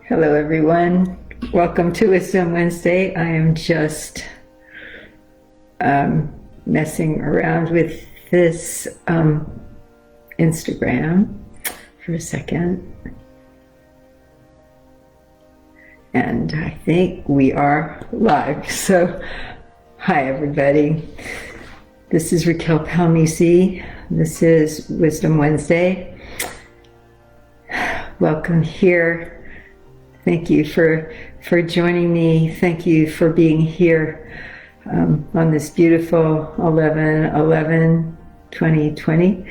Hello, everyone. Welcome to Wisdom Wednesday. I am just messing around with this Instagram for a second. And I think we are live. So, hi, everybody. This is Racquel Palmese. This is Wisdom Wednesday. Welcome here. Thank you for joining me. Thank you for being here on this beautiful 11/11/2020.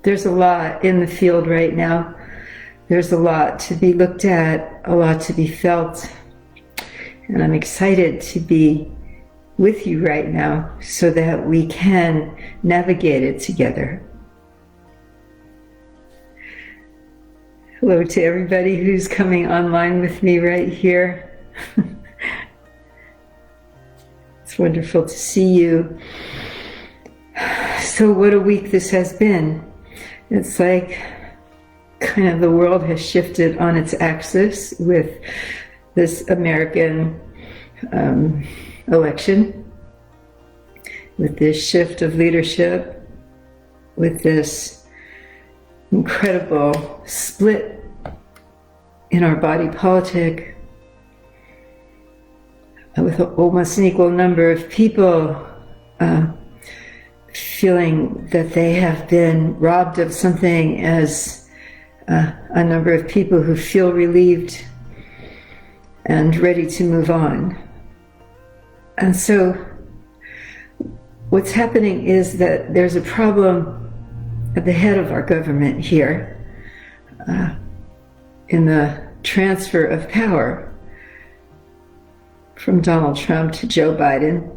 There's a lot in the field right now. There's a lot to be looked at, a lot to be felt. And I'm excited to be with you right now so that we can navigate it together. Hello to everybody who's coming online with me right here. It's wonderful to see you. So what a week this has been. It's like kind of the world has shifted on its axis with this American election, with this shift of leadership, with this incredible split in our body politic, with almost an equal number of people feeling that they have been robbed of something, as a number of people who feel relieved and ready to move on. And so what's happening is that there's a problem at the head of our government here, in the transfer of power from Donald Trump to Joe Biden,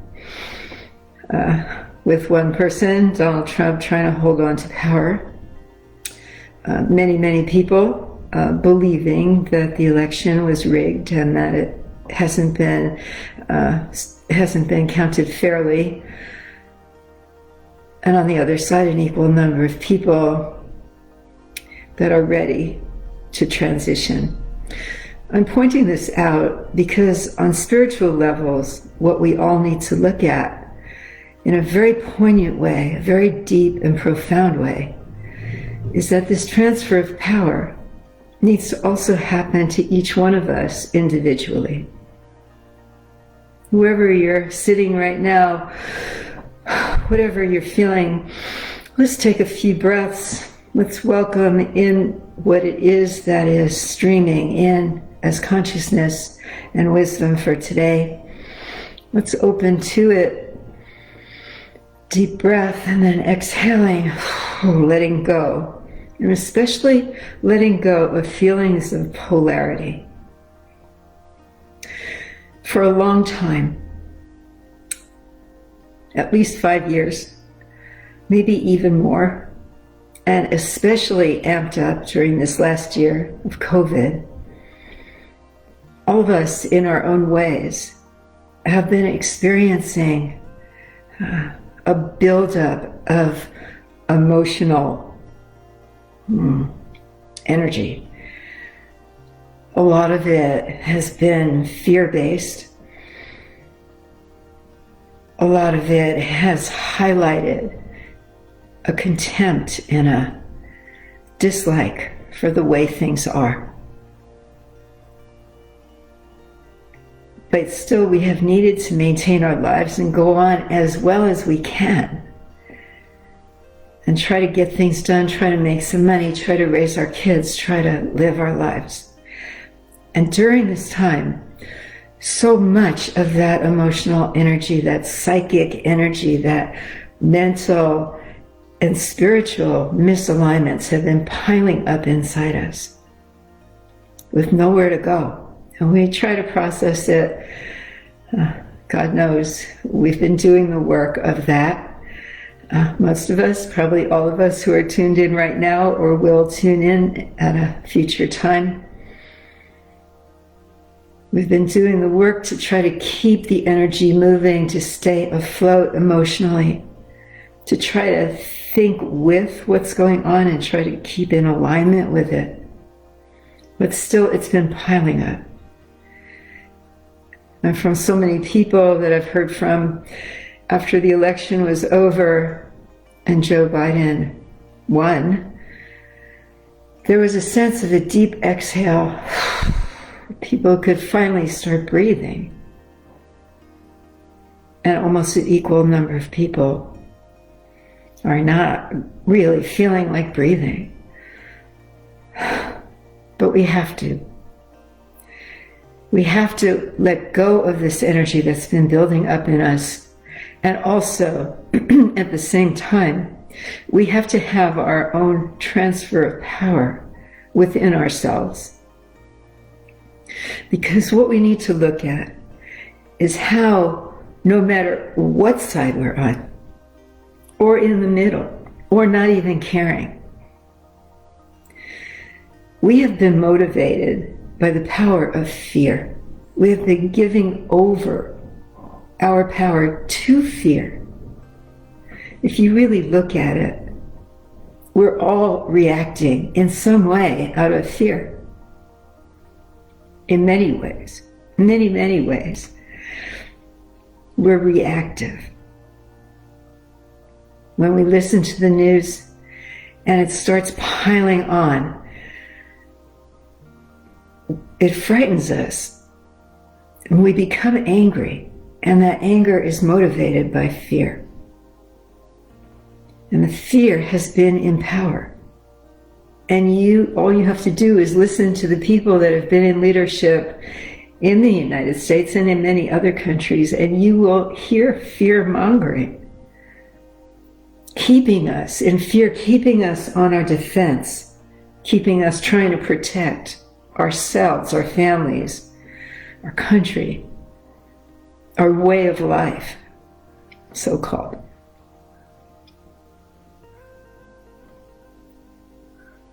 with one person, Donald Trump, trying to hold on to power. Many people believing that the election was rigged and that it hasn't been counted fairly. And on the other side, an equal number of people that are ready to transition. I'm pointing this out because on spiritual levels, what we all need to look at in a very poignant way, a very deep and profound way, is that this transfer of power needs to also happen to each one of us individually. Wherever you're sitting right now, whatever you're feeling, let's take a few breaths. Let's welcome in what it is that is streaming in as consciousness and wisdom for today. Let's open to it. Deep breath and then exhaling, letting go. And especially letting go of feelings of polarity. For a long time, at least 5 years, maybe even more, and especially amped up during this last year of COVID, all of us in our own ways have been experiencing a buildup of emotional energy. A lot of it has been fear-based. A lot of it has highlighted a contempt and a dislike for the way things are. But still, we have needed to maintain our lives and go on as well as we can. And try to get things done, try to make some money, try to raise our kids, try to live our lives. And during this time, so much of that emotional energy, that psychic energy, that mental and spiritual misalignments have been piling up inside us with nowhere to go. And we try to process it. God knows we've been doing the work of that. Most of us, probably all of us who are tuned in right now or will tune in at a future time, we've been doing the work to try to keep the energy moving, to stay afloat emotionally, to try to think with what's going on and try to keep in alignment with it. But still, it's been piling up. And from so many people that I've heard from after the election was over and Joe Biden won, there was a sense of a deep exhale. People could finally start breathing. And almost an equal number of people are not really feeling like breathing. But we have to. We have to let go of this energy that's been building up in us. And also, at the same time, we have to have our own transfer of power within ourselves. Because what we need to look at is how, no matter what side we're on, or in the middle, or not even caring, we have been motivated by the power of fear. We have been giving over our power to fear. If you really look at it, we're all reacting in some way out of fear. In many ways, many ways, we're reactive. When we listen to the news and it starts piling on, it frightens us. And we become angry, and that anger is motivated by fear. And the fear has been in power. And all you have to do is listen to the people that have been in leadership in the United States and in many other countries, and you will hear fear-mongering, keeping us in fear, keeping us on our defense, keeping us trying to protect ourselves, our families, our country, our way of life, so-called.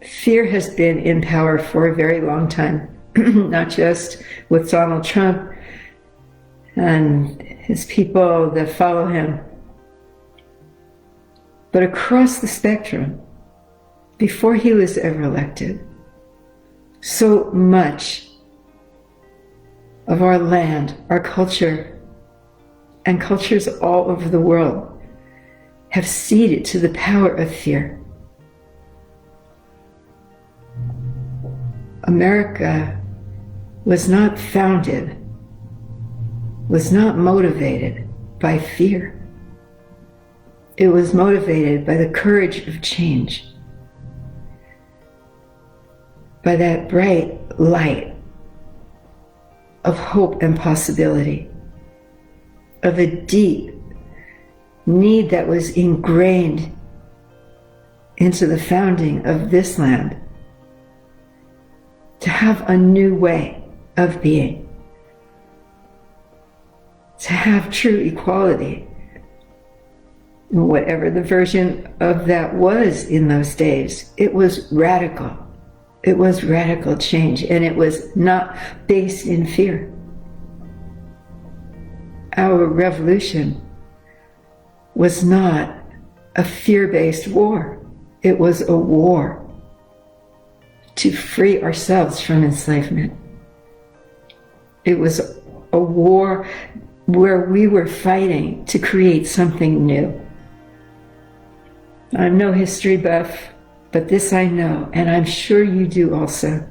Fear has been in power for a very long time, not just with Donald Trump and his people that follow him, but across the spectrum, before he was ever elected. So much of our land, our culture, and cultures all over the world have ceded to the power of fear. America was not founded, was not motivated by fear. It was motivated by the courage of change, by that bright light of hope and possibility, of a deep need that was ingrained into the founding of this land to have a new way of being, to have true equality, whatever the version of that was in those days. It was radical. It was radical change, and it was not based in fear. Our revolution was not a fear-based war. It was a war to free ourselves from enslavement. It was a war where we were fighting to create something new. I'm no history buff, but this I know, and I'm sure you do also,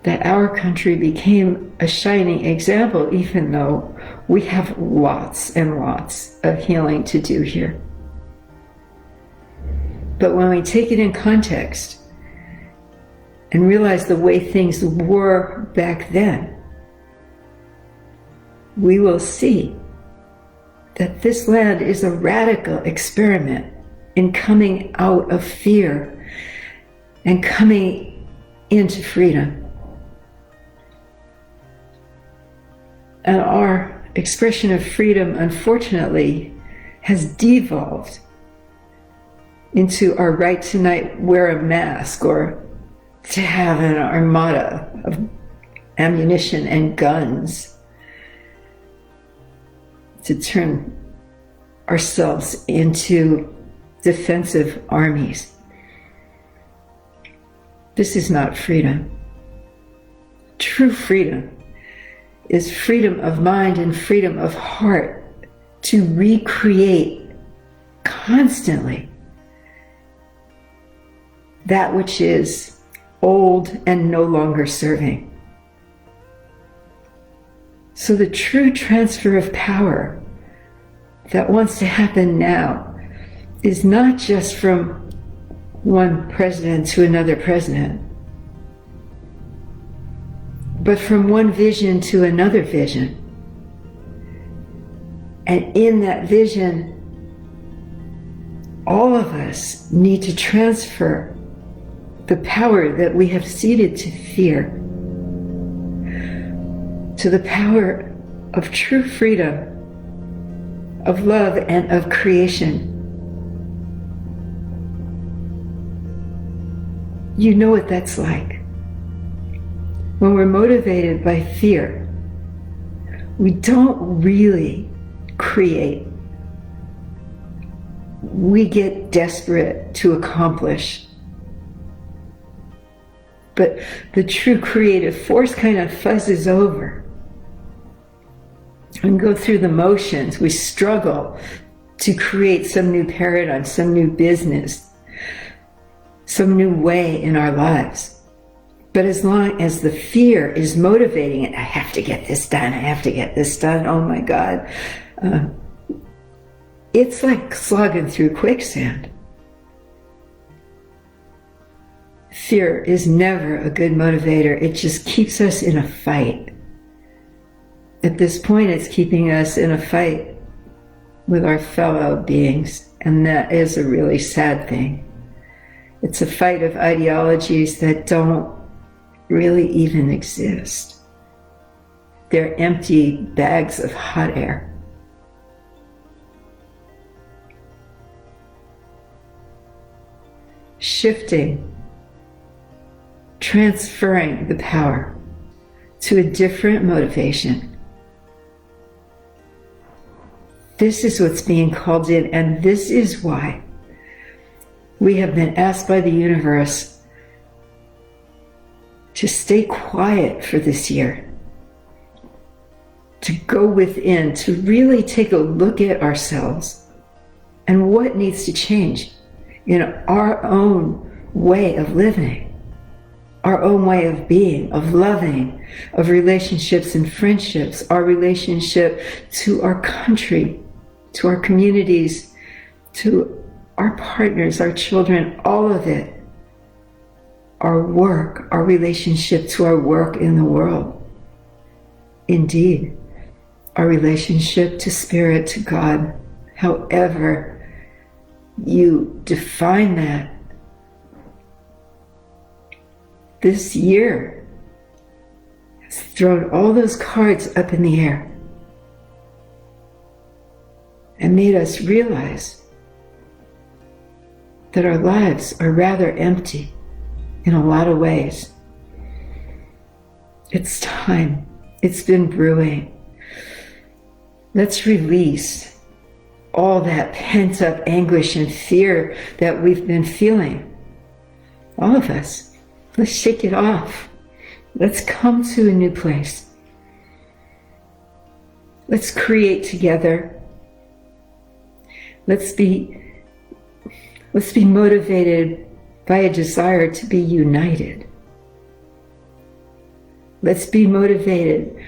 that our country became a shining example, even though we have lots and lots of healing to do here. But when we take it in context and realize the way things were back then, we will see that this land is a radical experiment in coming out of fear and coming into freedom. And our expression of freedom, unfortunately, has devolved into our right to not wear a mask or to have an armada of ammunition and guns, to turn ourselves into defensive armies. This is not freedom. True freedom is freedom of mind and freedom of heart to recreate constantly that which is old and no longer serving. So the true transfer of power that wants to happen now is not just from one president to another president, but from one vision to another vision. And in that vision, all of us need to transfer the power that we have ceded to fear to the power of true freedom, of love, and of creation. You know what that's like. When we're motivated by fear, we don't really create. We get desperate to accomplish. But the true creative force kind of fuzzes over and go through the motions. We struggle to create some new paradigm, some new business, some new way in our lives. But as long as the fear is motivating it, I have to get this done, I have to get this done, oh my God. It's like slogging through quicksand. Fear is never a good motivator. It just keeps us in a fight. At this point, it's keeping us in a fight with our fellow beings, and that is a really sad thing. It's a fight of ideologies that don't really even exist. They're empty bags of hot air. Shifting, transferring the power to a different motivation. This is what's being called in, and this is why we have been asked by the universe to stay quiet for this year, to go within, to really take a look at ourselves and what needs to change in our own way of living, our own way of being, of loving, of relationships and friendships, our relationship to our country, to our communities, to our partners, our children, all of it. Our work, our relationship to our work in the world. Indeed, our relationship to Spirit, to God, however you define that. This year has thrown all those cards up in the air and made us realize that our lives are rather empty in a lot of ways. It's time. It's been brewing. Let's release all that pent-up anguish and fear that we've been feeling. All of us. Let's shake it off. Let's come to a new place. Let's create together. Let's be motivated by a desire to be united. Let's be motivated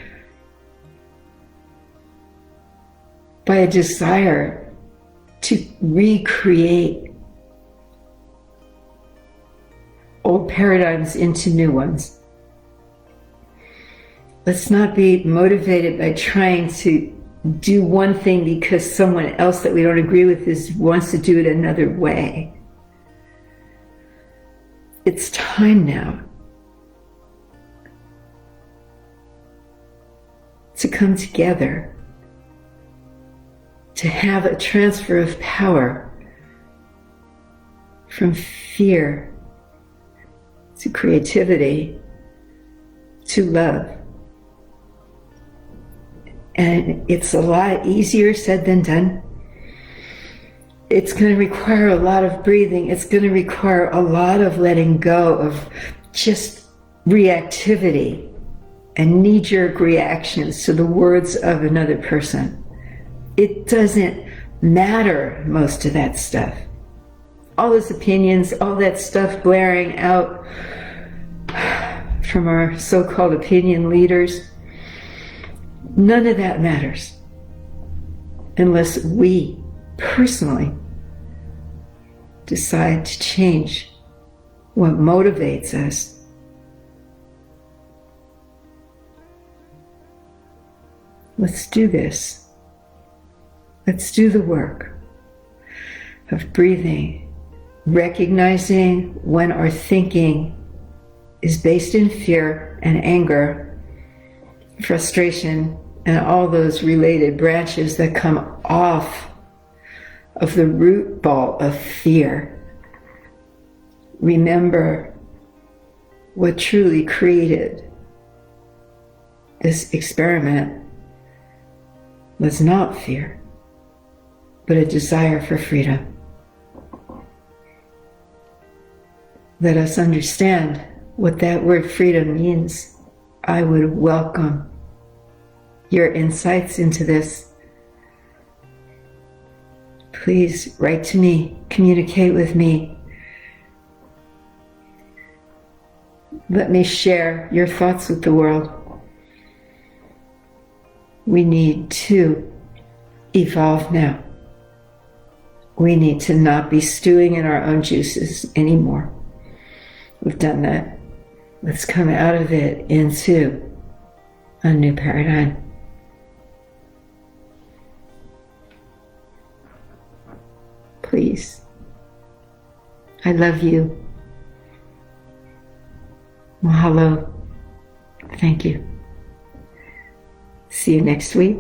by a desire to recreate old paradigms into new ones. Let's not be motivated by trying to do one thing because someone else that we don't agree with wants to do it another way. It's time now to come together, to have a transfer of power from fear to creativity to love. And it's a lot easier said than done. It's going to require a lot of breathing. It's going to require a lot of letting go of just reactivity and knee-jerk reactions to the words of another person. It doesn't matter, most of that stuff. All those opinions, all that stuff blaring out from our so-called opinion leaders, none of that matters unless we personally decide to change what motivates us. Let's do this. Let's do the work of breathing, recognizing when our thinking is based in fear and anger, frustration, and all those related branches that come off of the root ball of fear. Remember what truly created this experiment was not fear, but a desire for freedom. Let us understand what that word freedom means. I would welcome your insights into this. Please write to me, communicate with me. Let me share your thoughts with the world. We need to evolve now. We need to not be stewing in our own juices anymore. We've done that. Let's come out of it into a new paradigm. Please. I love you. Mahalo. Thank you. See you next week.